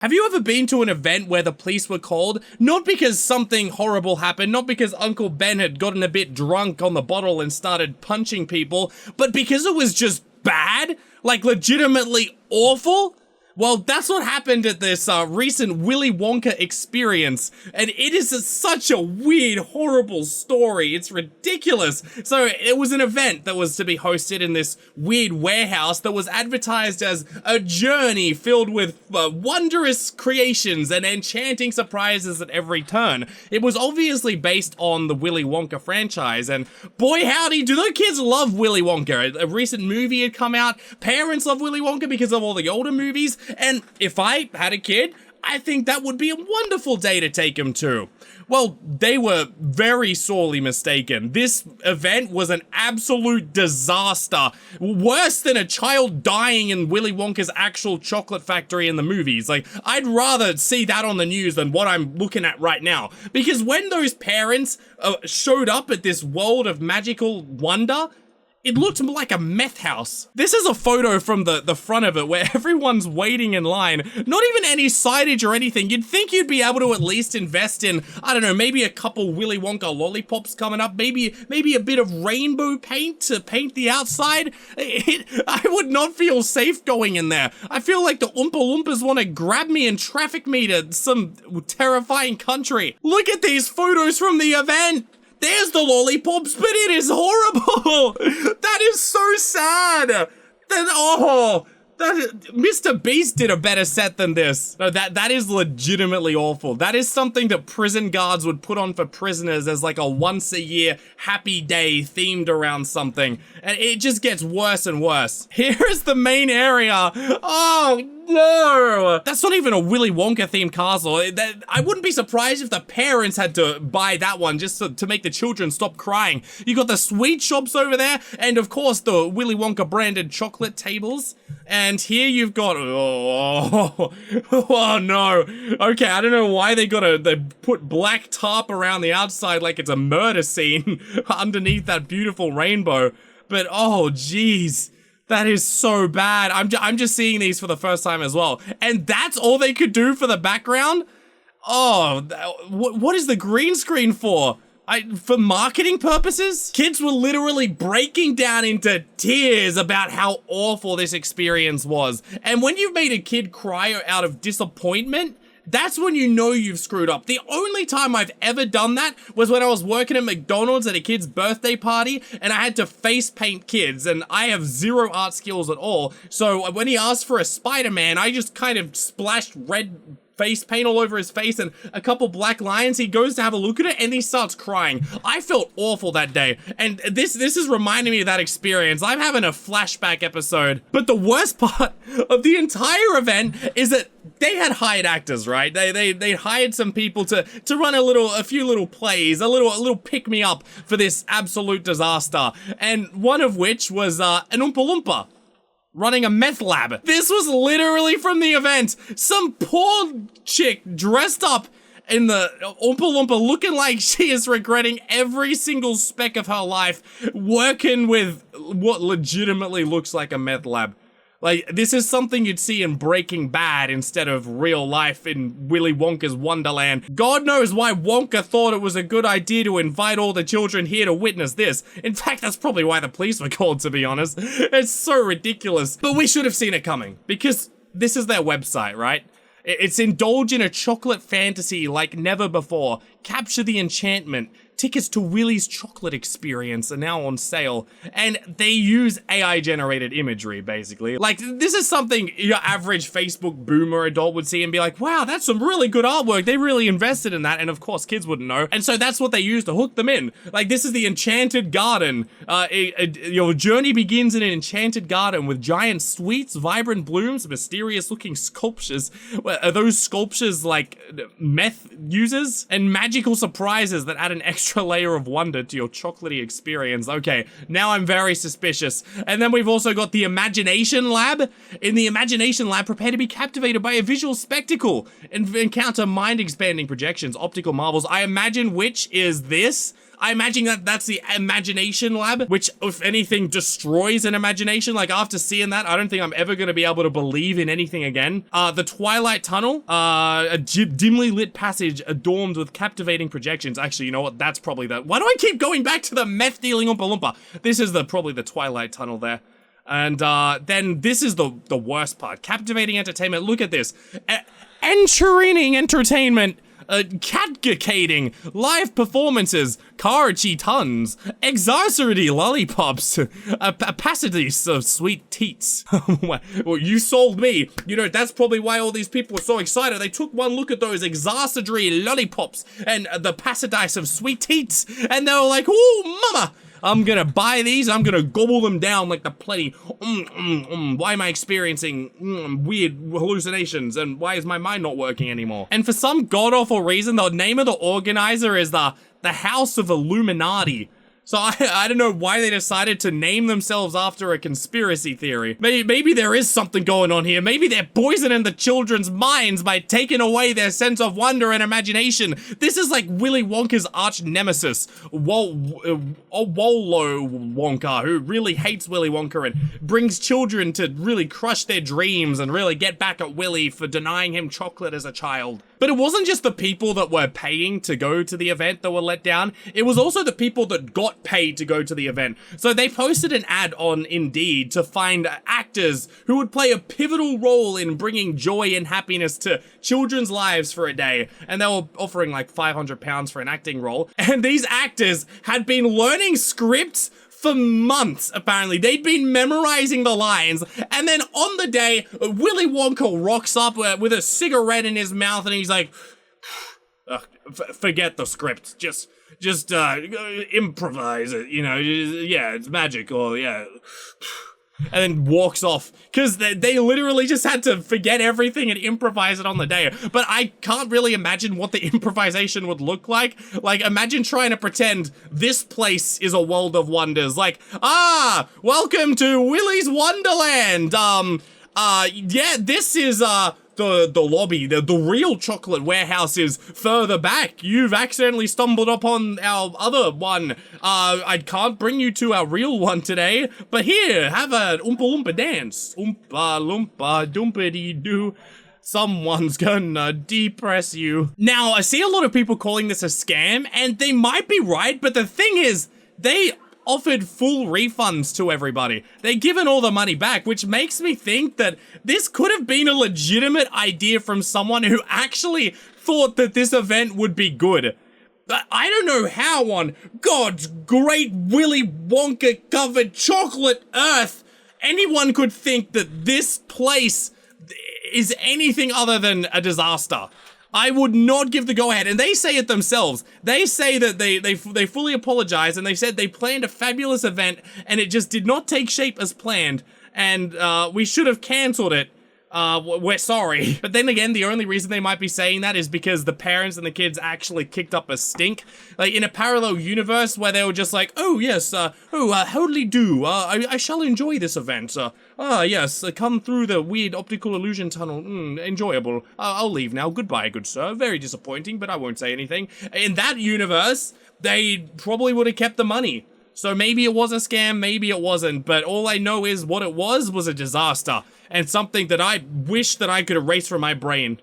Have you ever been to an event where the police were called? Not because something horrible happened, not because Uncle Ben had gotten a bit drunk on the bottle and started punching people, but because it was just bad? Like legitimately awful? Well, that's what happened at this recent Willy Wonka experience, and it is such a weird, horrible story. It's ridiculous. So it was an event that was to be hosted in this weird warehouse that was advertised as a journey filled with wondrous creations and enchanting surprises at every turn. It was obviously based on the Willy Wonka franchise, and boy howdy, do the kids love Willy Wonka. A recent movie had come out. Parents love Willy Wonka because of all the older movies. And if I had a kid, I think that would be a wonderful day to take him to. Well, they were very sorely mistaken. This event was an absolute disaster. Worse than a child dying in Willy Wonka's actual chocolate factory in the movies. Like, I'd rather see that on the news than what I'm looking at right now. Because when those parents showed up at this world of magical wonder, it looked like a meth house. This is a photo from the front of it where everyone's waiting in line. Not even any signage or anything. You'd think you'd be able to at least invest in, I don't know, maybe a couple Willy Wonka lollipops coming up. Maybe a bit of rainbow paint to paint the outside. I would not feel safe going in there. I feel like the Oompa Loompas want to grab me and traffic me to some terrifying country. Look at these photos from the event. There's the lollipops, but it is horrible. That is so sad. Mr. Beast did a better set than this. No, that is legitimately awful. That is something that prison guards would put on for prisoners as like a once a year happy day themed around something. And it just gets worse and worse. Here is the main area. Oh, no! That's not even a Willy Wonka themed castle. I wouldn't be surprised if the parents had to buy that one just to make the children stop crying. You got the sweet shops over there, and of course the Willy Wonka branded chocolate tables. And here you've got, oh no. Okay, I don't know why they put black tarp around the outside like it's a murder scene underneath that beautiful rainbow. But oh geez. That is so bad. I'm just seeing these for the first time as well. And that's all they could do for the background? Oh, what is the green screen for? For marketing purposes? Kids were literally breaking down into tears about how awful this experience was. And when you've made a kid cry out of disappointment, that's when you know you've screwed up. The only time I've ever done that was when I was working at McDonald's at a kid's birthday party and I had to face paint kids, and I have zero art skills at all. So when he asked for a Spider-Man, I just kind of splashed red face paint all over his face and a couple black lines. He goes to have a look at it and he starts crying. I felt awful that day, and this is reminding me of that experience. I'm having a flashback episode. But the worst part of the entire event is that they had hired actors, right? They hired some people to run a few little plays, a little pick me up for this absolute disaster, and one of which was an Oompa Loompa running a meth lab. This was literally from the event. Some poor chick dressed up in the Oompa Loompa looking like she is regretting every single speck of her life working with what legitimately looks like a meth lab. Like, this is something you'd see in Breaking Bad instead of real life in Willy Wonka's Wonderland. God knows why Wonka thought it was a good idea to invite all the children here to witness this. In fact, that's probably why the police were called, to be honest. It's so ridiculous. But we should have seen it coming, because this is their website, right? It's indulge in a chocolate fantasy like never before. Capture the enchantment. Tickets to Willy's chocolate experience are now on sale, and they use AI-generated imagery, basically. Like, this is something your average Facebook boomer adult would see and be like, wow, that's some really good artwork. They really invested in that, and of course, kids wouldn't know. And so that's what they use to hook them in. Like, this is the Enchanted Garden. Your journey begins in an enchanted garden with giant sweets, vibrant blooms, mysterious-looking sculptures. Are those sculptures like meth users? And magical surprises that add an extra layer of wonder to your chocolatey experience. Okay, now I'm very suspicious. And then we've also got the Imagination Lab. In the Imagination Lab, prepare to be captivated by a visual spectacle and encounter mind-expanding projections, optical marvels. I imagine which is this. I imagine that that's the imagination lab, which, if anything, destroys an imagination. Like, after seeing that, I don't think I'm ever going to be able to believe in anything again. The Twilight Tunnel, a dimly lit passage adorned with captivating projections. Actually, you know what? That's probably the... Why do I keep going back to the meth-dealing Oompa Loompa? This is probably the Twilight Tunnel there. And then this is the worst part. Captivating entertainment. Look at this. Entertaining entertainment. Catgacading, live performances, Karachi tons, exarcerity lollipops, opacities of sweet teats. Well, you sold me. You know, that's probably why all these people were so excited. They took one look at those exarcerity lollipops and the paradise of sweet teats, and they were like, "Ooh, mama! I'm gonna buy these, I'm gonna gobble them down like the plenty. Why am I experiencing weird hallucinations, and why is my mind not working anymore?" And for some god-awful reason, the name of the organizer is the House of Illuminati. So I don't know why they decided to name themselves after a conspiracy theory. Maybe there is something going on here. Maybe they're poisoning the children's minds by taking away their sense of wonder and imagination. This is like Willy Wonka's arch nemesis, Wonka, who really hates Willy Wonka and brings children to really crush their dreams and really get back at Willy for denying him chocolate as a child. But it wasn't just the people that were paying to go to the event that were let down. It was also the people that got paid to go to the event. So they posted an ad on Indeed to find actors who would play a pivotal role in bringing joy and happiness to children's lives for a day. And they were offering like £500 for an acting role. And these actors had been learning scripts for months, apparently. They'd been memorizing the lines, and then on the day, Willy Wonka rocks up with a cigarette in his mouth, and he's like, forget the script, just improvise it, you know, yeah, it's magic, or yeah. And then walks off, because they literally just had to forget everything and improvise it on the day. But I can't really imagine what the improvisation would look like. Like, imagine trying to pretend this place is a world of wonders. Like, welcome to Willy's Wonderland. Yeah, this is, the lobby. The real chocolate warehouse is further back. You've accidentally stumbled upon our other one. I can't bring you to our real one today, but here, have an Oompa Loompa dance. Oompa Loompa Doompity-doo. Someone's gonna depress you. Now, I see a lot of people calling this a scam, and they might be right, but the thing is, they offered full refunds to everybody. They're given all the money back, which makes me think that this could have been a legitimate idea from someone who actually thought that this event would be good. But I don't know how on God's great Willy Wonka covered chocolate earth anyone could think that this place is anything other than a disaster. I would not give the go-ahead, and they say it themselves. They say that they fully apologize, and they said they planned a fabulous event, and it just did not take shape as planned, and we should have cancelled it. We're sorry. But then again, the only reason they might be saying that is because the parents and the kids actually kicked up a stink. Like, in a parallel universe where they were just like, oh yes, howdly do, I shall enjoy this event. Yes, come through the weird optical illusion tunnel, enjoyable. I'll leave now, goodbye, good sir. Very disappointing, but I won't say anything. In that universe, they probably would have kept the money. So maybe it was a scam, maybe it wasn't, but all I know is what it was a disaster, and something that I wish that I could erase from my brain.